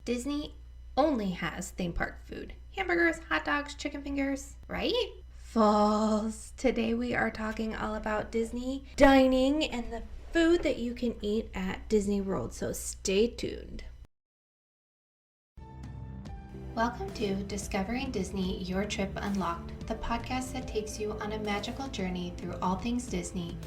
Disney only has theme park food. Hamburgers, hot dogs, chicken fingers, right? False. Today we are talking all about Disney dining and the food that you can eat at Disney World, so stay tuned. Welcome to Discovering Disney, Your Trip Unlocked, the podcast that takes you on a magical journey through all things Disney.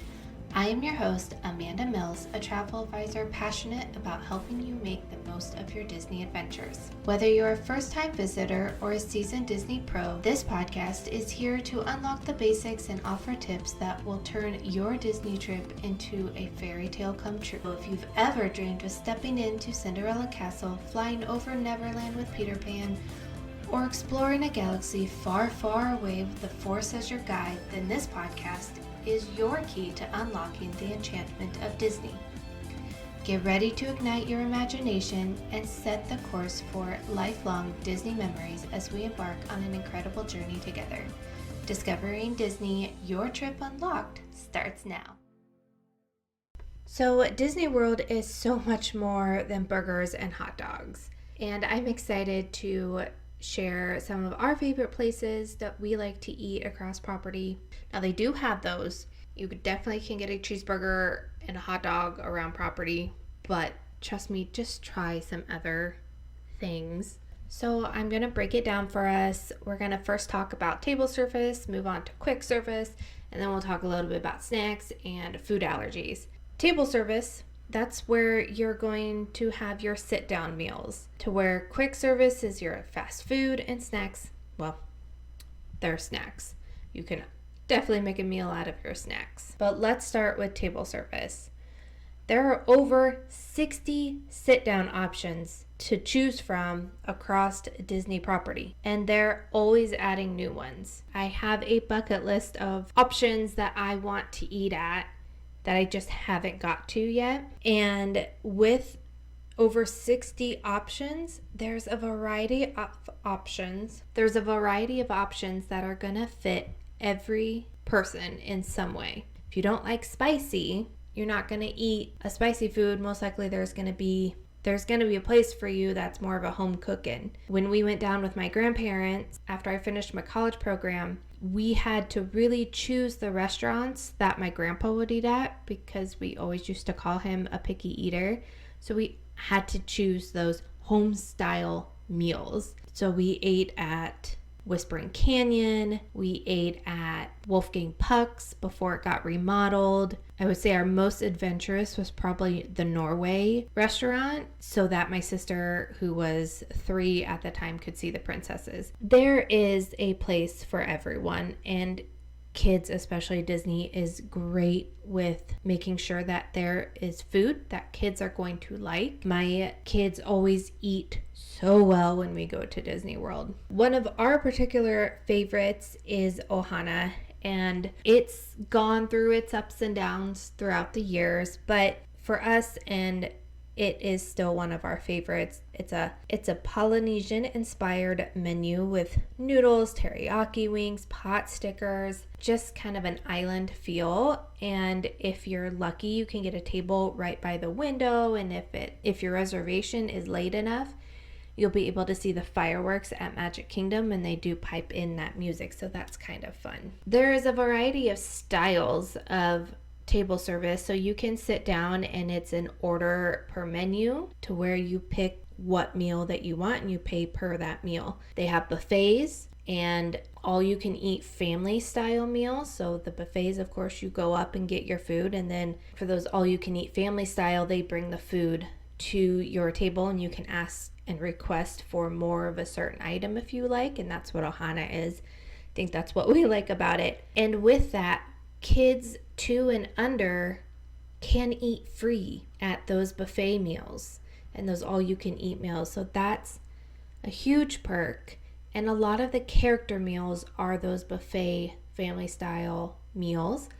I am your host, Amanda Mills, a travel advisor passionate about helping you make the most of your Disney adventures. Whether you're a first-time visitor or a seasoned Disney pro, this podcast is here to unlock the basics and offer tips that will turn your Disney trip into a fairy tale come true. If you've ever dreamed of stepping into Cinderella Castle, flying over Neverland with Peter Pan, or exploring a galaxy far, far away with the Force as your guide, then this podcast is your key to unlocking the enchantment of Disney. Get ready to ignite your imagination and set the course for lifelong Disney memories as we embark on an incredible journey together. Discovering Disney, Your Trip Unlocked starts now. So Disney World is so much more than burgers and hot dogs, and I'm excited to share some of our favorite places that we like to eat across property. Now they do have those. You definitely can get a cheeseburger and a hot dog around property, but trust me, just try some other things. So I'm going to break it down for us. We're going to first talk about table service, move on to quick service, and then we'll talk a little bit about snacks and food allergies. Table service, that's where you're going to have your sit-down meals, to where quick service is your fast food and snacks. Well, they're snacks. You can definitely make a meal out of your snacks. But let's start with table service. There are over 60 sit-down options to choose from across Disney property, and they're always adding new ones. I have a bucket list of options that I want to eat at that I just haven't got to yet. And with over 60 options, there's a variety of options. There's a variety of options that are gonna fit every person in some way. If you don't like spicy, you're not gonna eat a spicy food. Most likely there's gonna be a place for you that's more of a home cooking. When we went down with my grandparents after I finished my college program, we had to really choose the restaurants that my grandpa would eat at because we always used to call him a picky eater. So we had to choose those home style meals. So we ate at Whispering Canyon, we ate at Wolfgang Puck's before it got remodeled. I would say our most adventurous was probably the Norway restaurant, so that my sister, who was 3 at the time, could see the princesses. There is a place for everyone, and kids, especially Disney, is great with making sure that there is food that kids are going to like. My kids always eat so well when we go to Disney World. One of our particular favorites is Ohana, and it's gone through its ups and downs throughout the years, but for us, and it is still one of our favorites. It's a Polynesian inspired menu with noodles, teriyaki wings, pot stickers, just kind of an island feel. And if you're lucky, you can get a table right by the window, and if your reservation is late enough, you'll be able to see the fireworks at Magic Kingdom, and they do pipe in that music, so that's kind of fun. There is a variety of styles of table service, so you can sit down and it's an order per menu to where you pick what meal that you want and you pay per that meal. They have buffets and all you can eat family style meals. So the buffets, of course, you go up and get your food, and then for those all you can eat family style, they bring the food to your table and you can ask and request for more of a certain item if you like, and that's what Ohana is. I think that's what we like about it. And with that, kids 2 and under can eat free at those buffet meals and those all-you-can-eat meals. So that's a huge perk. And a lot of the character meals are those buffet family-style meals.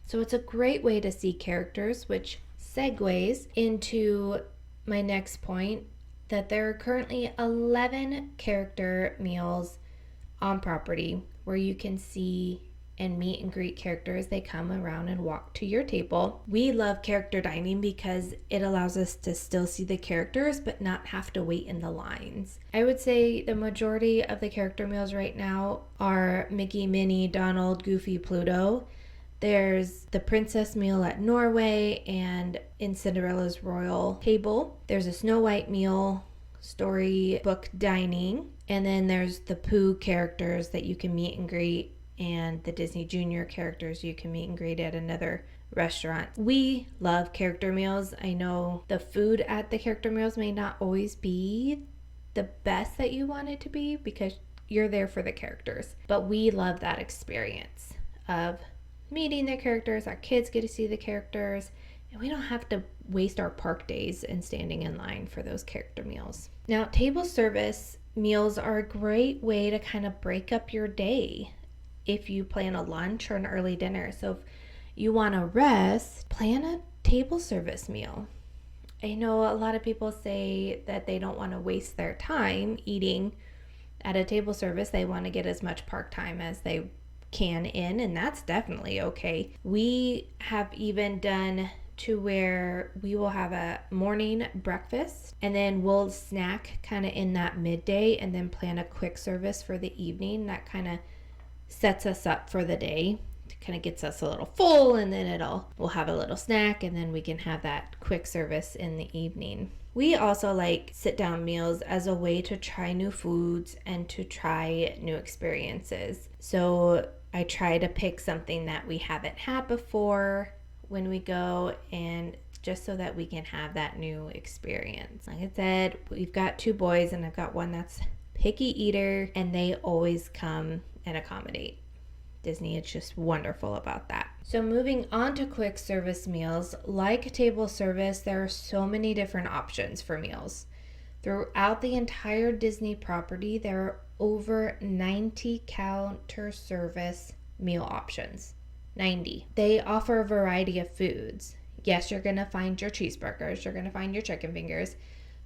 So it's a great way to see characters, which segues into my next point, that there are currently 11 character meals on property where you can see and meet and greet characters. They come around and walk to your table. We love character dining because it allows us to still see the characters but not have to wait in the lines. I would say the majority of the character meals right now are Mickey, Minnie, Donald, Goofy, Pluto. There's the princess meal at Norway and in Cinderella's royal table. There's a Snow White meal, storybook dining, and then there's the Pooh characters that you can meet and greet, and the Disney Junior characters you can meet and greet at another restaurant. We love character meals. I know the food at the character meals may not always be the best that you want it to be because you're there for the characters, but we love that experience of meeting the characters. Our kids get to see the characters, and we don't have to waste our park days and standing in line for those character meals. Now, table service meals are a great way to kind of break up your day if you plan a lunch or an early dinner. So if you want to rest, plan a table service meal. I know a lot of people say that they don't want to waste their time eating at a table service. They want to get as much park time as they can in, and that's definitely okay. We have even done to where we will have a morning breakfast and then we'll snack kind of in that midday and then plan a quick service for the evening. That kind of sets us up for the day. It kind of gets us a little full, and then we'll have a little snack, and then we can have that quick service in the evening. We also like sit down meals as a way to try new foods and to try new experiences. So I try to pick something that we haven't had before when we go, and just so that we can have that new experience. Like I said, we've got 2 boys and I've got one that's picky eater, and they always come and accommodate. Disney is just wonderful about that. So moving on to quick service meals, like table service, there are so many different options for meals. Throughout the entire Disney property, there are over 90 counter service meal options. 90. They offer a variety of foods. Yes, you're going to find your cheeseburgers, you're going to find your chicken fingers.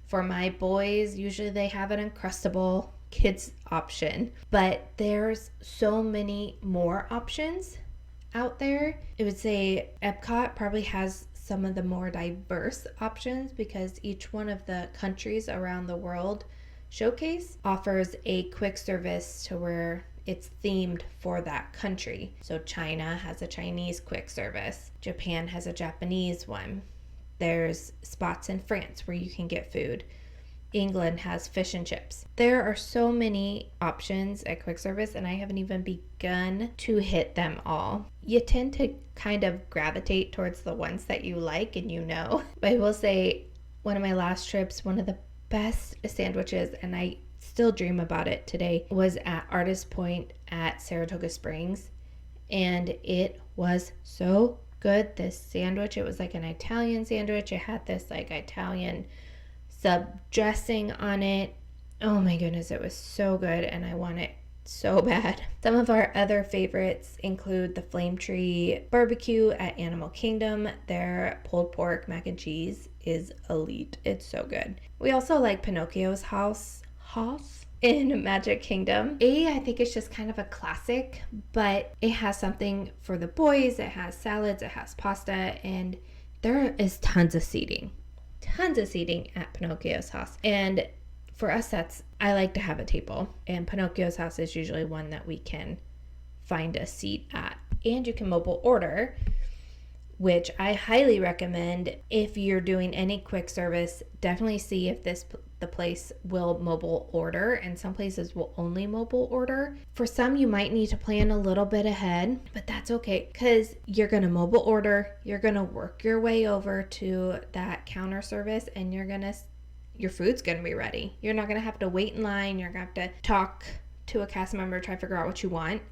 For my boys, usually they have an Uncrustable kids option, but there's so many more options out there. I would say Epcot probably has some of the more diverse options because each one of the countries around the world showcase offers a quick service to where it's themed for that country. So China has a Chinese quick service. Japan has a Japanese one. There's spots in France where you can get food. England has fish and chips. There are so many options at quick service, and I haven't even begun to hit them all. You tend to kind of gravitate towards the ones that you like and you know. But I will say, one of my last trips, one of the best sandwiches, and I still dream about it today, was at Artist Point at Saratoga Springs, and it was so good. This sandwich, it was like an Italian sandwich. It had this like Italian sub dressing on it. Oh my goodness, it was so good, and I want it so bad. Some of our other favorites include the Flame Tree Barbecue at Animal Kingdom. Their pulled pork mac and cheese is elite. It's so good. We also like Pinocchio's house in Magic Kingdom. I think it's just kind of a classic, but it has something for the boys. It has salads, it has pasta, and there is tons of seating at Pinocchio's house. And for us, I like to have a table, and Pinocchio's house is usually one that we can find a seat at. And you can mobile order, which I highly recommend. If you're doing any quick service, definitely see if the place will mobile order, and some places will only mobile order. For some, you might need to plan a little bit ahead, but that's okay because you're going to mobile order, you're going to work your way over to that counter service, and your food's going to be ready. You're not going to have to wait in line. You're going to have to talk to a cast member, try to figure out what you want.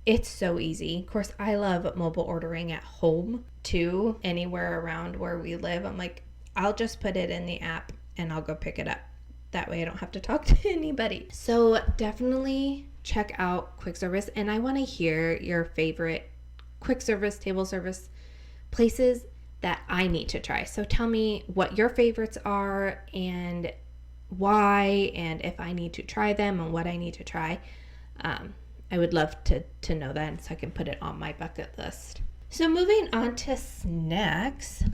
It's so easy. Of course, I love mobile ordering at home too, anywhere around where we live. I'm like, I'll just put it in the app and I'll go pick it up. That way I don't have to talk to anybody. So definitely check out quick service, and I want to hear your favorite quick service, table service places that I need to try. So tell me what your favorites are and why, and if I need to try them and what I need to try. I would love to know that so I can put it on my bucket list. So moving on to snacks.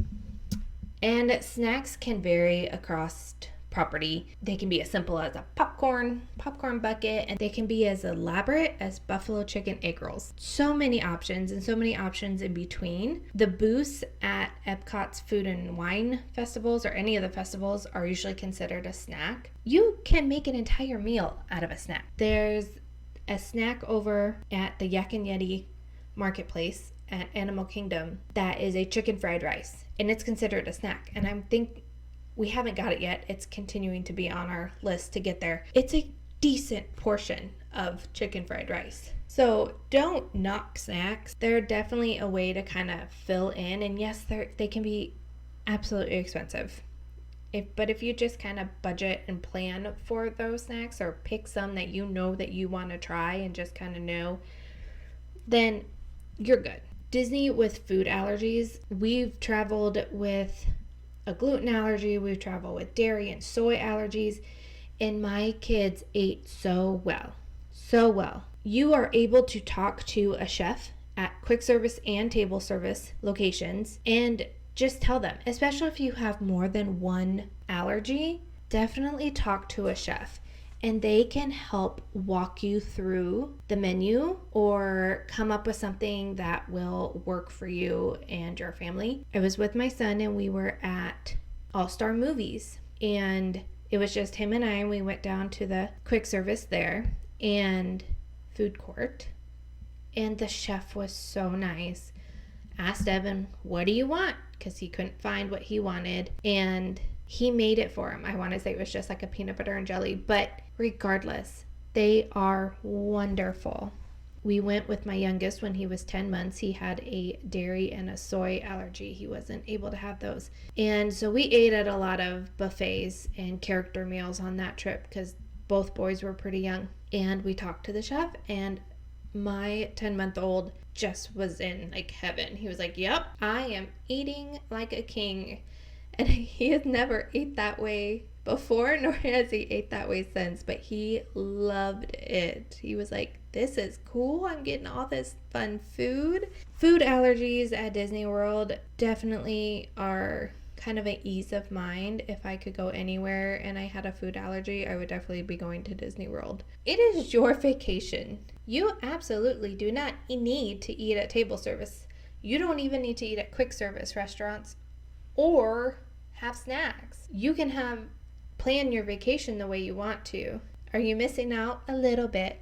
And snacks can vary across property. They can be as simple as a popcorn bucket, and they can be as elaborate as buffalo chicken egg rolls. So many options and so many options in between. The booths at Epcot's Food and Wine festivals or any of the festivals are usually considered a snack. You can make an entire meal out of a snack. There's a snack over at the Yak and Yeti marketplace at Animal Kingdom that is a chicken fried rice, and it's considered a snack. And I think we haven't got it yet. It's continuing to be on our list to get there. It's a decent portion of chicken fried rice. So don't knock snacks. They're definitely a way to kind of fill in. And yes, they can be absolutely expensive. But if you just kind of budget and plan for those snacks, or pick some that you know that you want to try and just kind of know, then you're good. Disney with food allergies. We've traveled with a gluten allergy, we've traveled with dairy and soy allergies, and my kids ate so well. You are able to talk to a chef at quick service and table service locations and just tell them, especially if you have more than one allergy, definitely talk to a chef. And they can help walk you through the menu or come up with something that will work for you and your family. I was with my son and we were at All-Star Movies, and it was just him and I, and we went down to the quick service there and food court, and the chef was so nice. Asked Evan, what do you want? Because he couldn't find what he wanted, and he made it for him. I want to say it was just like a peanut butter and jelly, but regardless, they are wonderful. We went with my youngest when he was 10 months. He had a dairy and a soy allergy. He wasn't able to have those. And so we ate at a lot of buffets and character meals on that trip because both boys were pretty young. And we talked to the chef, and my 10-month-old just was in like heaven. He was like, yep, I am eating like a king. And he has never ate that way before, nor has he ate that way since, but he loved it. He was like, this is cool. I'm getting all this fun food. Food allergies at Disney World definitely are kind of an ease of mind. If I could go anywhere and I had a food allergy, I would definitely be going to Disney World. It is your vacation. You absolutely do not need to eat at table service. You don't even need to eat at quick service restaurants or have snacks. You can plan your vacation the way you want to. Are you missing out a little bit?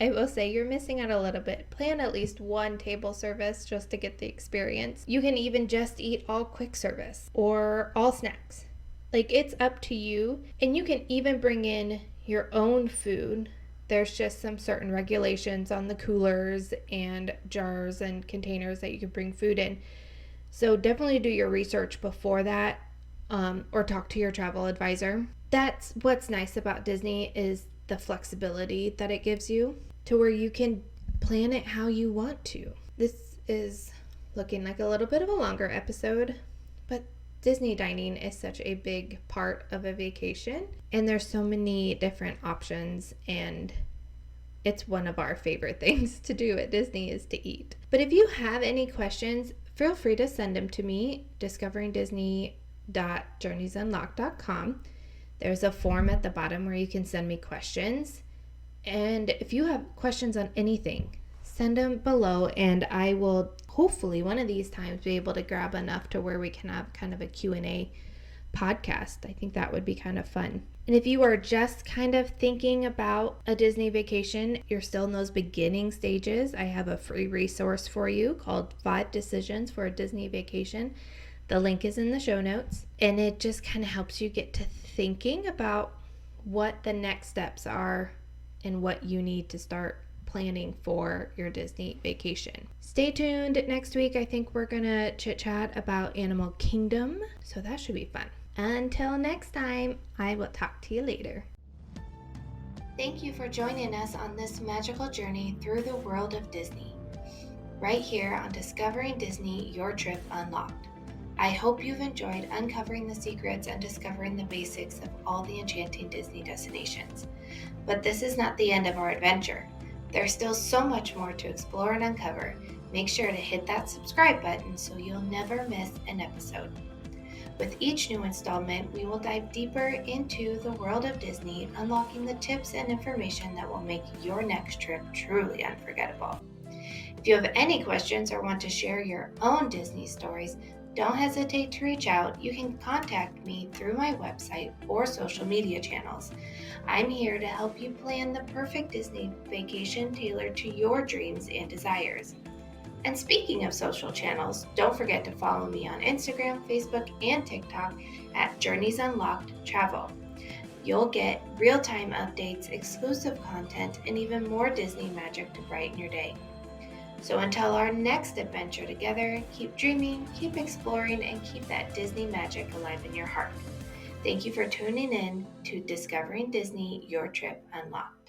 I will say you're missing out a little bit. Plan at least one table service just to get the experience. You can even just eat all quick service or all snacks. Like, it's up to you. And you can even bring in your own food. There's just some certain regulations on the coolers and jars and containers that you can bring food in. So definitely do your research before that, or talk to your travel advisor. That's what's nice about Disney, is the flexibility that it gives you to where you can plan it how you want to. This is looking like a little bit of a longer episode, but Disney dining is such a big part of a vacation, and there's so many different options, and it's one of our favorite things to do at Disney is to eat. But if you have any questions, feel free to send them to me, discoveringdisney.journeysunlocked.com. There's a form at the bottom where you can send me questions. And if you have questions on anything, send them below, and I will hopefully one of these times be able to grab enough to where we can have kind of a Q&A podcast. I think that would be kind of fun. And if you are just kind of thinking about a Disney vacation, you're still in those beginning stages, I have a free resource for you called 5 Decisions for a Disney Vacation. The link is in the show notes, and it just kind of helps you get to thinking about what the next steps are and what you need to start planning for your Disney vacation. Stay tuned next week. I think we're gonna chit chat about Animal Kingdom, so that should be fun. Until next time, I will talk to you later. Thank you for joining us on this magical journey through the world of Disney, right here on Discovering Disney, Your Trip Unlocked. I hope you've enjoyed uncovering the secrets and discovering the basics of all the enchanting Disney destinations. But this is not the end of our adventure. There's still so much more to explore and uncover. Make sure to hit that subscribe button so you'll never miss an episode. With each new installment, we will dive deeper into the world of Disney, unlocking the tips and information that will make your next trip truly unforgettable. If you have any questions or want to share your own Disney stories, don't hesitate to reach out. You can contact me through my website or social media channels. I'm here to help you plan the perfect Disney vacation tailored to your dreams and desires. And speaking of social channels, don't forget to follow me on Instagram, Facebook, and TikTok at Journeys Unlocked Travel. You'll get real-time updates, exclusive content, and even more Disney magic to brighten your day. So until our next adventure together, keep dreaming, keep exploring, and keep that Disney magic alive in your heart. Thank you for tuning in to Discovering Disney, Your Trip Unlocked.